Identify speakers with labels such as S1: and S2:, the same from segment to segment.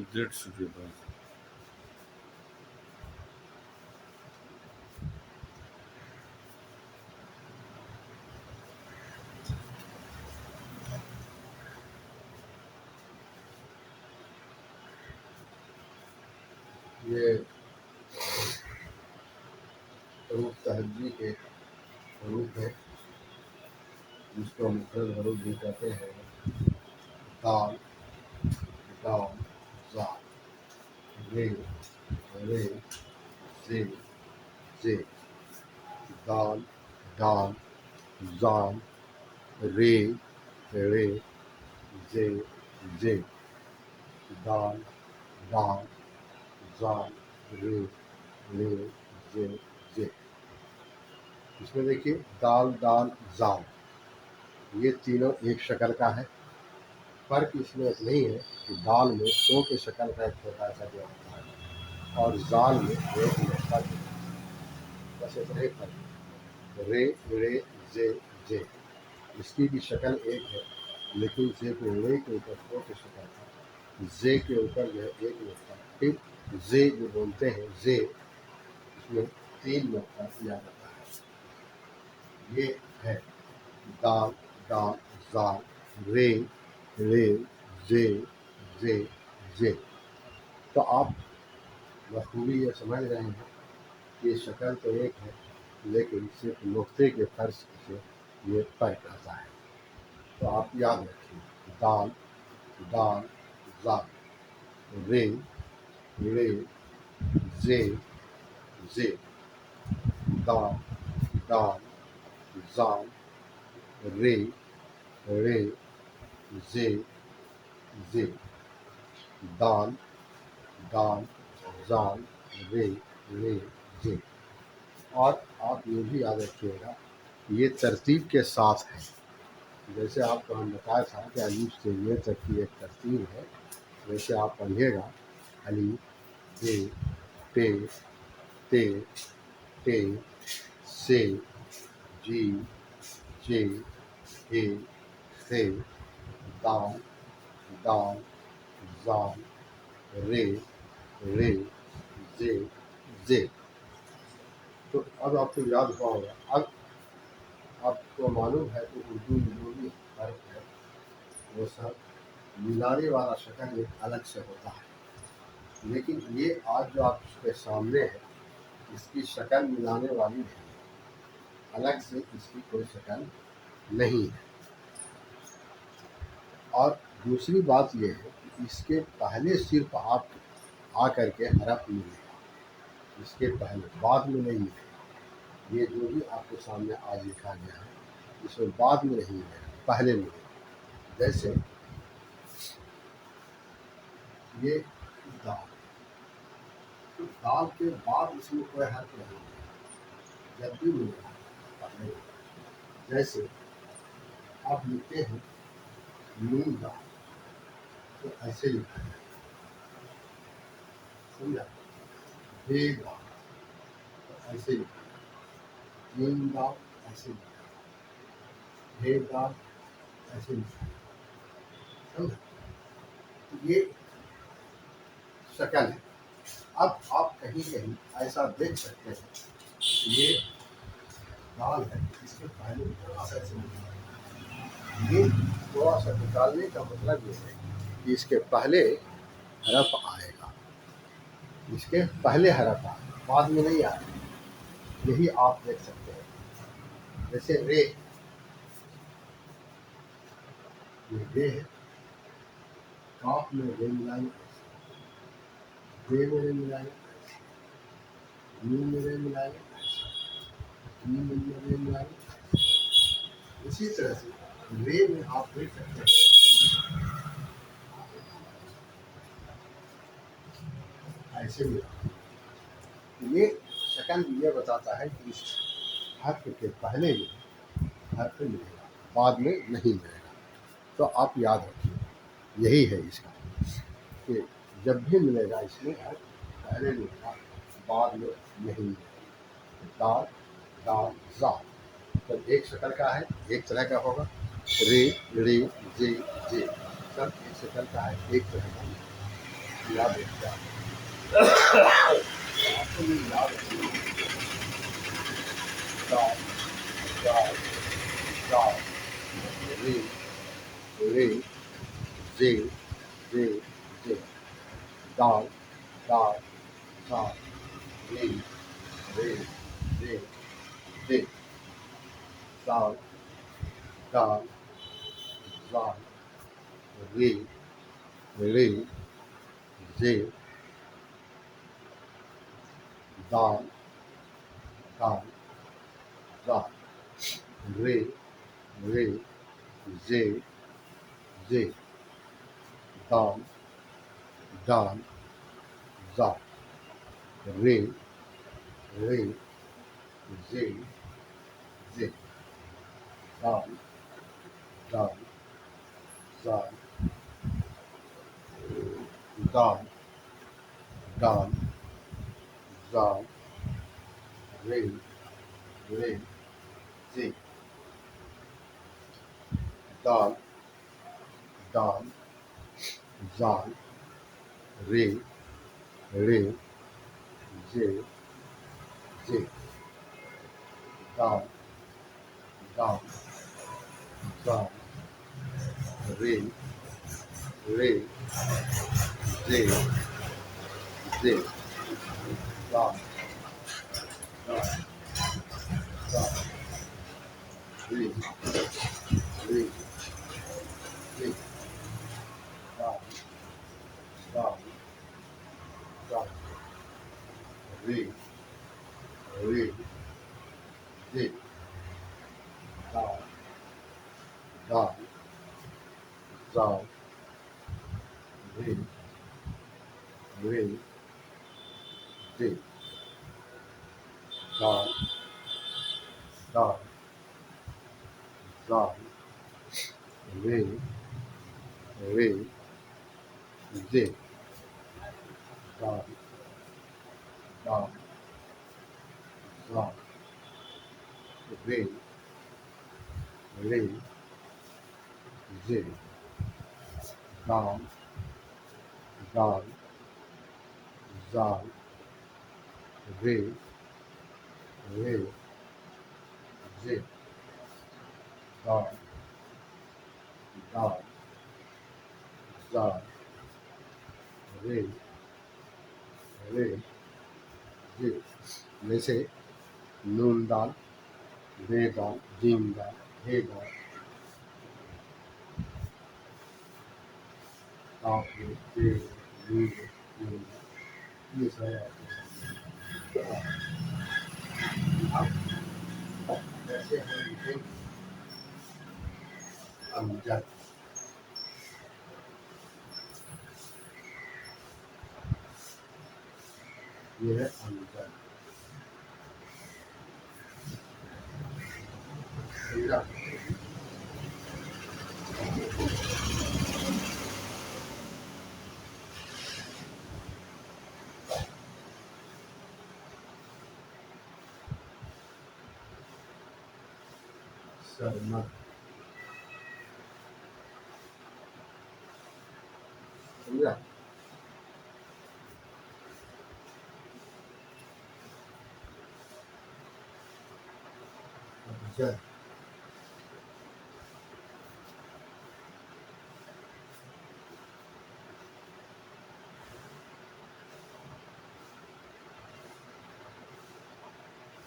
S1: Z सूर्य पास
S2: ये हरूफ तहजी के हरूफ है, जिसको मुखरज हरूफ भी कहते हैं। दाल, दाल, जा, रे, रे, जे, जे, दाल, दाल, जाल, रे, रे, जे, जे, दाल, दाल, जाल, रे, रे, जे, जे। इसमें देखिए दाल, दाल, जाल, ये तीनों एक शक्ल का है। फर्क इसमें नहीं है कि दाल में दो के शक्ल का एक छोटा सा जो होता है और जाल में एक मोटा जो, बस इतना ही फर्क है। रे, रे, जे, इसकी भी शक्ल एक है, लेकिन जे को रे के ऊपर दो के शक्ल का, जे के ऊपर जो है एक मोटा, फिर जे जो बोलते हैं जे, इसमें तीन मोटा किया जाता है। ये है दाल, दाल, जाल, रे, रे, जे, जे, जे। तो आप बखूबी ये समझ रहे हैं कि शक्ल तो एक है, लेकिन सिर्फ नुक्ते के फर्क से ये फर्क आता है। तो आप याद रखिए दाल, दाल, जाल, रे, रे, जे, जे, दाल, दाल, जाल, रे, रे, जे, जे, दाल, दाल, जाल, रे, रे, जे। और आप ये भी याद रखिएगा ये तरतीब के साथ है। जैसे आपको हम बताया था कि अलीफ से ये तक की एक तरतीब है, वैसे आप पढ़िएगा अलीफ, ए, पे, ते, टे, से, जी, जे, हे, से, दाल, दाल, जाल, रे, रे, जे, जे। तो अब आपको याद हुआ होगा। अब आपको मालूम है कि उर्दू में जो भी फर्क है वो सब मिलाने वाला शक्ल एक अलग से होता है, लेकिन ये आज जो आपके सामने है इसकी शक्ल मिलाने वाली नहीं है, अलग से इसकी कोई शक्ल नहीं है। और दूसरी बात यह है कि इसके पहले सिर्फ आप आकर के हरफ मिलेगा, इसके पहले, बाद में नहीं मिलेगा। ये जो भी आपके सामने आज लिखा गया है इसमें बाद में नहीं मिलेगा, पहले मिलेगा। जैसे ये दाल, तो दाल के बाद इसमें कोई हर्फ नहीं है, जब भी मिलेगा पहले। जैसे आप लिखते हैं नून दाल, तो ऐसे लिखा है, समझा। बे दाल, तो ऐसे लिखा है। नीम दाल, ऐसे लिखा है। हे दाल, ऐसे लिखा है, समझा। तो ये शक्ल है। अब आप कहीं कहीं ऐसा देख सकते हैं, ये दाल है, इसके पहले थोड़ा सा ऐसे लिखा है। ये थोड़ा सा निकालने का मतलब ये है कि इसके पहले हरफ आएगा, इसके पहले हरफ आएगा, बाद में नहीं आएगा। यही आप देख सकते हैं। जैसे रे, ये रे है, काफ में रे मिलाएंगे, रे में रे मिलाएंगे, नी में रे मिलाएंगे, नी में रे मिलाएंगे। इसी तरह से रे में आप देख सकते हैं ऐसे मिला। ये शक्ल ये बताता है कि इस हर्फ के पहले में हर्फ मिलेगा, बाद में नहीं मिलेगा। तो आप याद रखिए यही है इसका कि जब भी मिलेगा इसमें हर्फ पहले मिलेगा, बाद में नहीं मिलेगा। दाल, दाल, जाल, तो एक शक्ल का है, एक तरह का होगा। रे, रे, जे, जे, सब एक शक्ल का है, एक तरह का। याद रखिए आपको भी याद रखिए दाल दाल दाल रे रे जे जे जे दाल दाल दाल रे रे रे रे दाल दाल दाल रे रे जे दाल दाल दाल रे रे जे जे दाल दाल दाल रे रे जे जे दाल दाल दाल दाल दाल दाल रे रे जे दाल दाल दाल रे रे जे जे दाल दाल दाल रे रे जे जे दाल दाल दाल रे रे जे दाल दाल दाल रे रे जे दाल दाल दाल रे रे जे दाल दाल दाल रे रे जे दाल दाल दाल रे रे जे दाल दाल दाल रे रे जे दाल दाल दाल रे रे जे जैसे नून दाल रे दाल जीम दाल हे दाल काफी जे नींद नींद ये सारे अब जैसे हम लिखेंगे अमजद ये है अमजद समझा सरमद समझा अमजद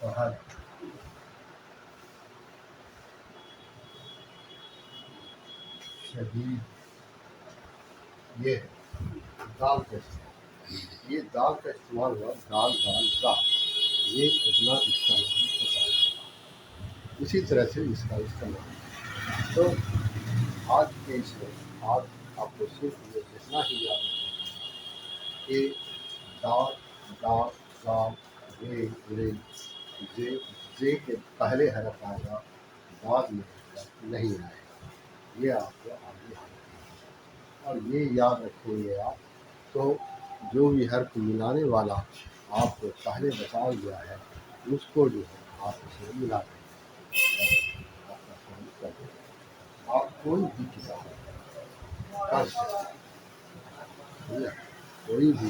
S2: फहद शदीद ये दाल का इस्तेमाल ये दाल का इस्तेमाल हुआ दाल दाल दाल ये इतना इसका नाम होता है इसी तरह से इसका इस्तेमाल तो आज के इसमें आज आपको सिर्फ ये जितना ही याद रखें कि दाल दाल दाल रे रे जे के पहले हरफ आएगा बाद में हरफ नहीं आएगा ये आपको आगे और ये याद रखेंगे आप तो जो भी हर्फ मिलाने वाला आपको पहले बता दिया है उसको जो है आप उसे मिला दें आपका काम कर दें आप कोई भी किताब कर सकते हैं कोई भी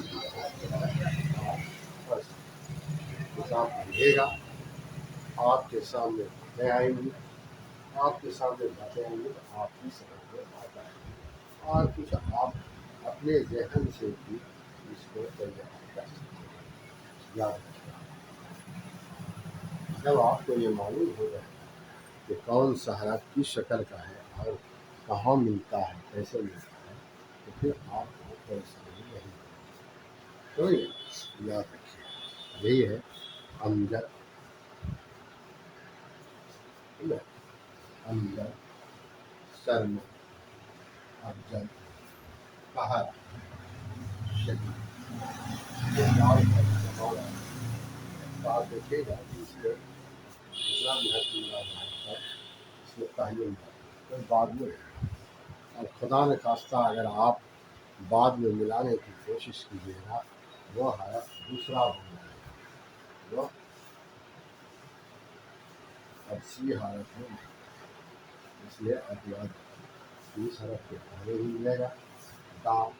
S2: बस हिसाब रहेगा, आपके सामने बातें आएंगी, आपके सामने बातें आएंगी तो आपकी समझ में बात आएगी और कुछ आप अपने जहन से भी इसको तैयार कर सकते हैं। याद रखिए, जब आपको ये मालूम हो जाए कि कौन सा हरा किस शक्ल का है और कहाँ मिलता है, कैसे मिलता है, तो फिर आपको परेशानी नहीं होगी। तो ये याद रखिए, यही है अमजद, अमजद, शर्म, अफजल, कहर, शदीद, ये नाम का इस्तेमाल है। तो आप देखिएगा कि इसमें इतना महत्व है, इसमें पहले तो बाद में, और खुदा न खास्ता अगर आप बाद में मिलाने की कोशिश कीजिएगा, वो हरफ दूसरा हो जाएगा, वो असली हालत में, इसलिए अब याद इस हरफ के पहले ही मिलेगा दाल,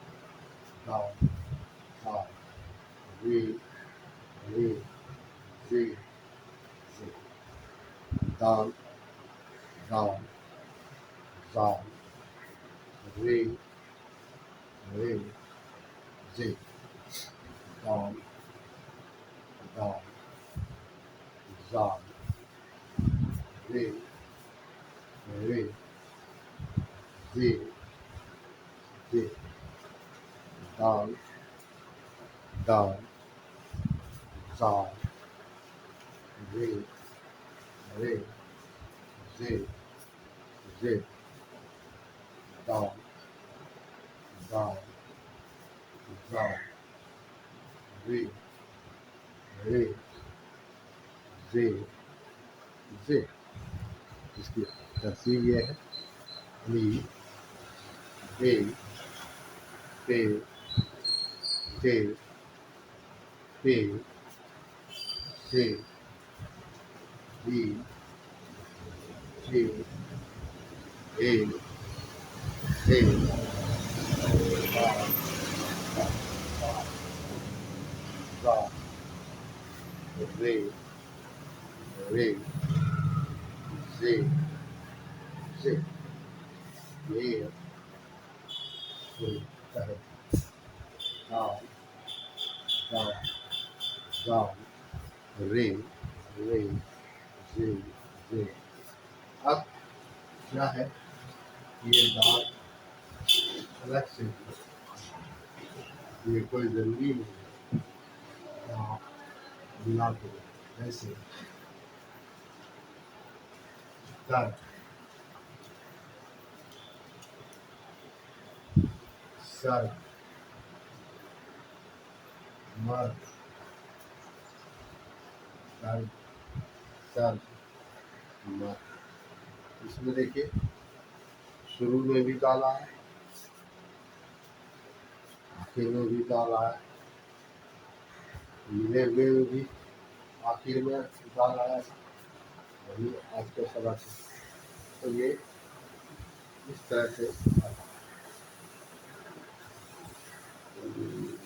S2: दाल, दाल, रे, रे, रे, रे, दाल, दाल, दाल, रे, रे, रे, दाल, दाल, दाल, रे, रे, रे, रे, दाल, दाल, दाल, रे, रे, रे, रे, दाल, दाल, दाल, रे, रे, रे, रे। इसकी तरतीब ये है ली, बे, पे, ते, पे, से, ली, थे, ए, थे, बा, बा, रे, रे, जे, जे। ये है दाल, दाल, दाल, रे, रे, जे, जे। अब क्या है, ये दाल अलग से, ये कोई जरूरी नहीं है आप मिला के, जैसे दर, सर, मर्द, दर्द, सर, मर्द। इसमें देखिए शुरू में भी डाला है, आखिर में भी डाला है, मिले हुए में भी आखिर में डाला है, वही आज के सबक है। तो ये इस तरह से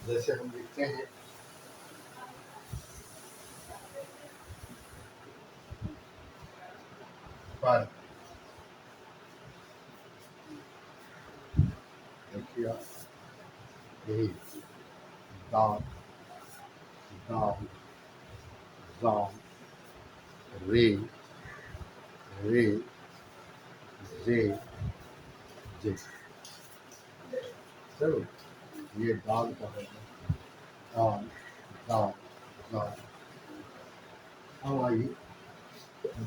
S2: जैसे हम लिखते हैं पर, देखिए यही दाल, दाल, दाल, रे, रे, जे, जे। चलो ये दाल का है, दाल, दाल, दाल। अब आइए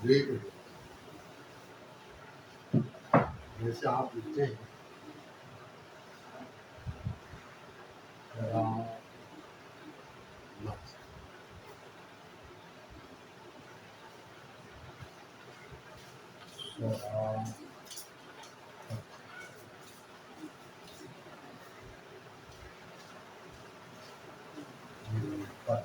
S2: रे को, जैसे आप लिखते हैं राम, राम, पर,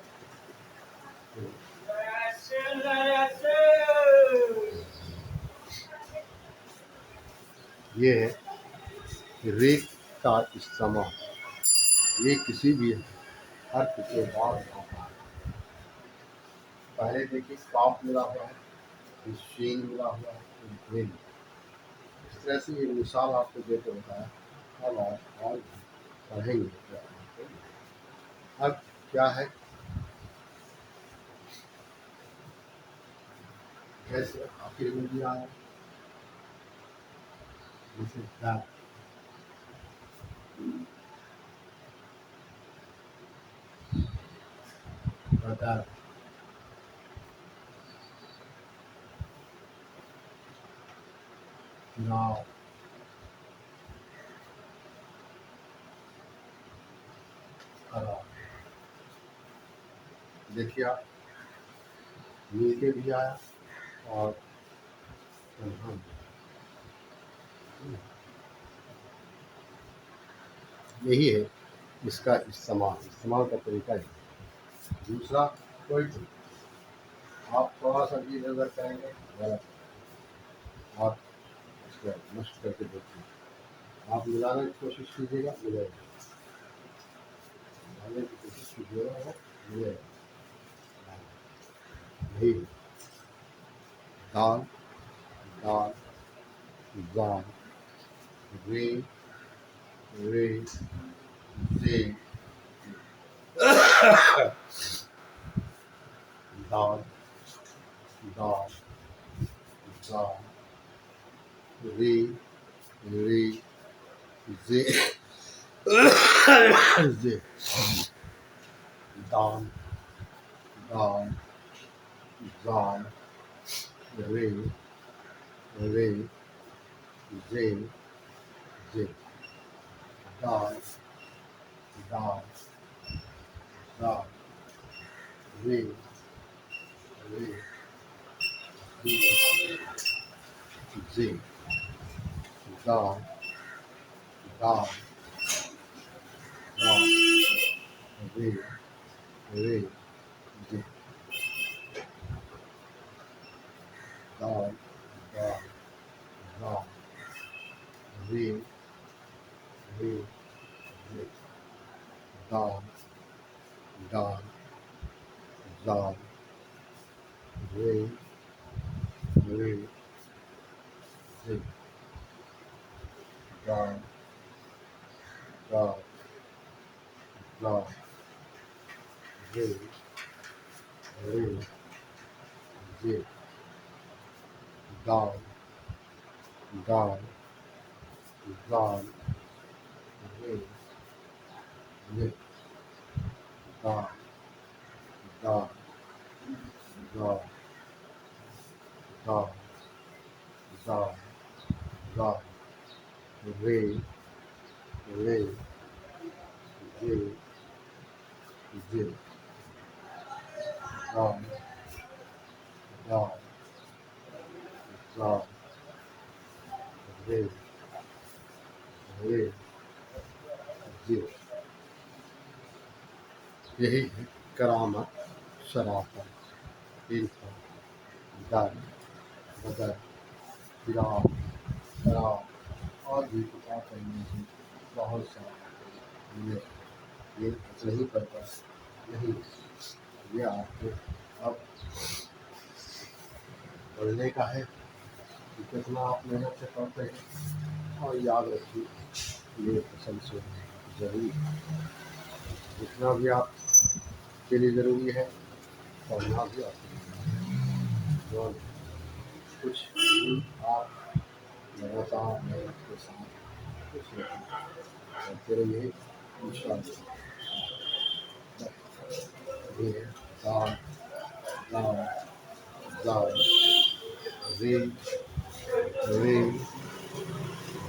S2: ये है रे का इस्तेमाल ये किसी भी अर्थ के बाद आता है। पहले देखिए काफ मिला हुआ है, फिर शीन मिला हुआ है, फिर ग्रीन। इस तरह से ये मिसाल आपको देकर बताया। अब आप और पढ़ेंगे तो आपको अब क्या है, कैसे आखिर में भी आया, जैसे that, that, now, करा। देखिए आप मिलके भी आया और तन्हा भी। यही है इसका इस्तेमाल इस्तेमाल का तरीका है। दूसरा कोई आप थोड़ा सा भी नजर करेंगे गलत, आप इसको नष्ट करके देखिए। आप मिलाने की कोशिश कीजिएगा, मिलेगा। मिलाने की कोशिश कीजिएगा, वो मिलेगा। यही है। दाल, दाल, दाल, रे, रे, जे, दाल, दाल, दाल, रे, रे, जे, जे, दाल, दाल, दाल, रे, रे, जे, जे, दाल, दाल, दाल, रे, रे, जे, जे, दाल, दाल, दाल, रे, रे, जे, दाल, दाल, दाल, रे, रे, जे, दाल, दाल, दाल, रे, रे, जे, दाल, दाल, दाल, रे, रे, जे, दाल, दाल, दाल, रे, रे, दाल, दाल, दाल, दाल, दाल, दाल, रे, रे, जे, जे, दाल, दाल, दाल, रे, रे, जे। यही है करामत, शराफत, इल्फत, दर, बदर, फिराक, शराब और भी किताब पढ़ने की बहुत सारे ये नहीं पढ़ता नहीं। ये आपको अब पढ़ने का है कि कितना आप मेहनत से पढ़ते हैं, और याद रखिए ये तसलसल जरूरी है। जितना भी आपके लिए ज़रूरी है पढ़ना भी आपके लिए और कुछ भी आप लगातार मेहनत के साथ कुछ करते रहिए, इंशाअल्लाह। ये है दाल, दाल, दाल, रे, रे,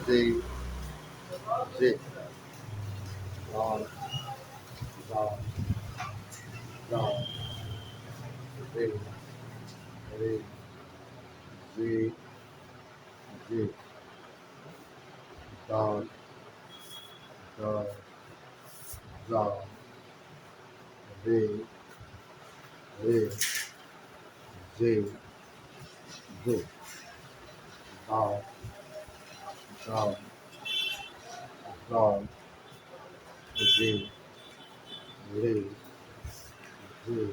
S2: जे, जे, दाल, दाल, दाल, रे, रे, जे, जे, दाल, दाल, दाल, रे, रे, जे, जे, दाल, दाल, दाल, जे, Re, Re,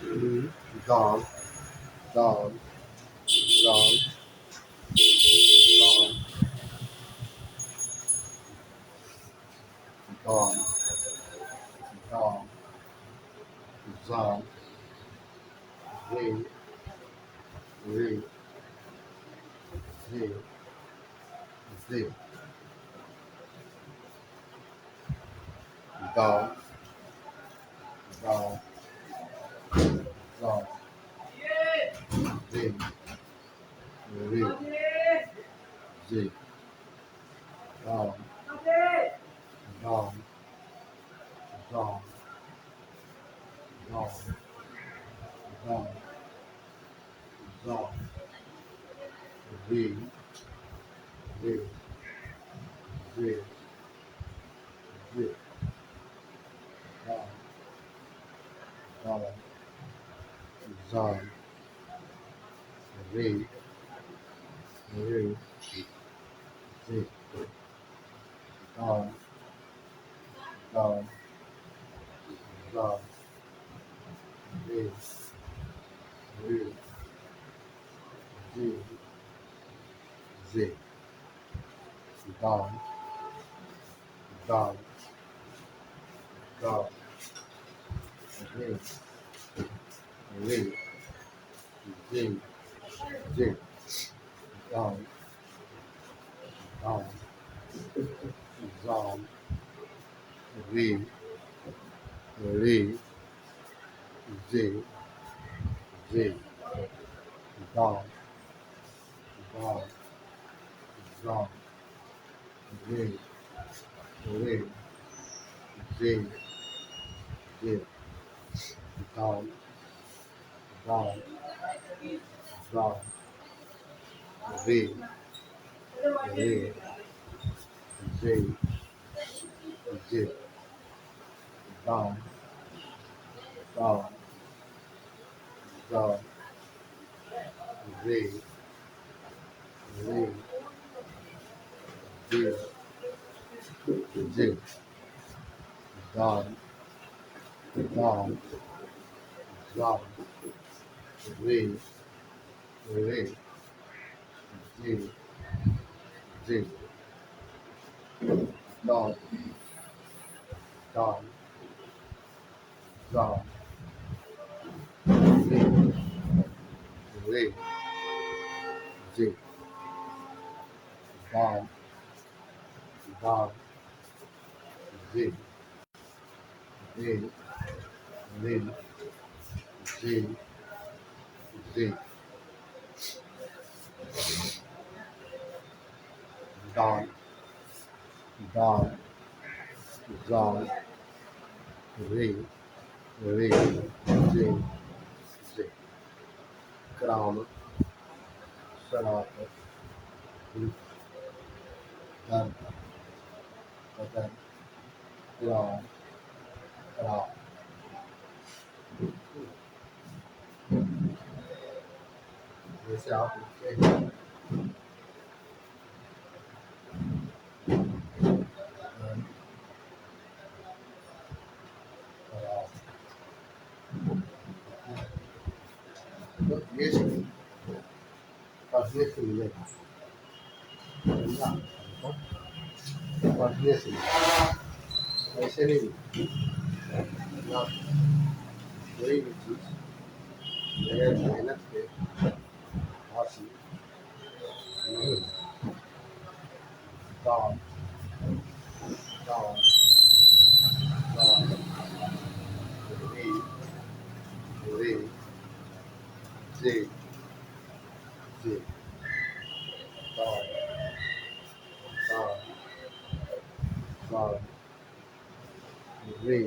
S2: Re, Dal, Dal, Dal, Dal, Dal, Dal, Zal, Re, Re, Re, Re, Dal, Dal, Zal, Re, Re, Re, Dal, Dal, Dal, Dal, Dal, Zal, Re, Re, Re, Re, Dal, Dal, Zal, Re, Re, Re, Dal, Dal, Zal, Re, Re, Re, Re, Dal, Dal, Dal, Re, Re, Re, Re, Dal, Dal, Zal, Re, Re, Re, Re, Dal, Dal, Zal, Re, Re, Re, Re, Dal, Dal, Zal, Re, Re, Re, Re, Dal, Dal, Zal, Re, Re, Re, Re, Dal, Dal, Zal, Re, Re, Re, Re, Dal, Dal, Zal, Re, Re, Re, Dal, Dal, Re, Re, Re, Re, Re, Dal, Dal, Zal, Re, Re, Re, Re, Kram, Sarat, Dar, Kadar, Ra, Ra. जैसे आप लिखते हैं तो ये पढ़ने से मिलेगा समझा पढ़ने से ऐसे नहीं ना कोई भी चीज़ बगैर मेहनत के हासिल नहीं दाल दाल दाल रे रे जे जे दाल दाल दाल रे